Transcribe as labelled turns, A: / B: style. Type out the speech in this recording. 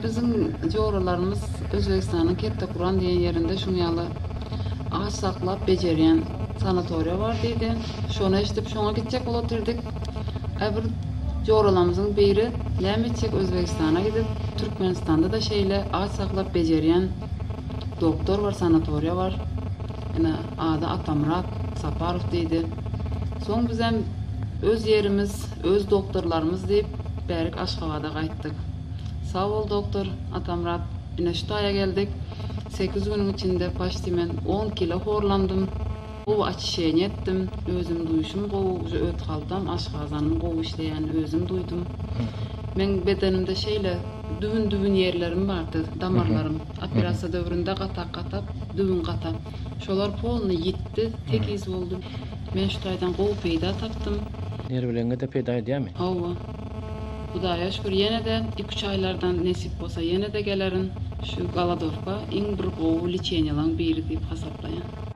A: Bizim joralarımız Özbekistan'ın Kette Kuran diyen yerinde şunyalı ağaç saklap beceriyen sanatoriya var deydi. Şona iştip şona gidecek olatırdık. Bir joralarımızın biri Lemmitçek Özbekistan'a gidip Türkmenistan'da da şeyle ağaç saklap beceriyen doktor var, sanatoriya var. Yani adı Atamrat Saparov deydi. Son bizem öz yerimiz, öz doktorlarımız deyip Berik Aşkavada kayttık. Sağ ol doktor Atamrat. Yine şu aya geldik. 8 günün içinde paştimen 10 kilo horlandım. Bu açışen ettim. Özüm duyuşum qoğucu öt kaldım. Aşkazanım qoğu işleyen özüm duydum. Men bedenimde şeyle dübün yerlerim vardı, damarlarım. Operasiya dövründe qatak dübün qatak. Şolar polny yitti, tek iz oldu. Men şu taydan qoğu peyda taptım.
B: Nerbileňe de peýda edýärmi?
A: Hawa. Hudaýa şükür ýene de 2-3 aýlardan nesip bolsa ýene de gelerin. Şu Galadorpa iň bir gowy liçeniýalaryň biri diýip hasaplaýan.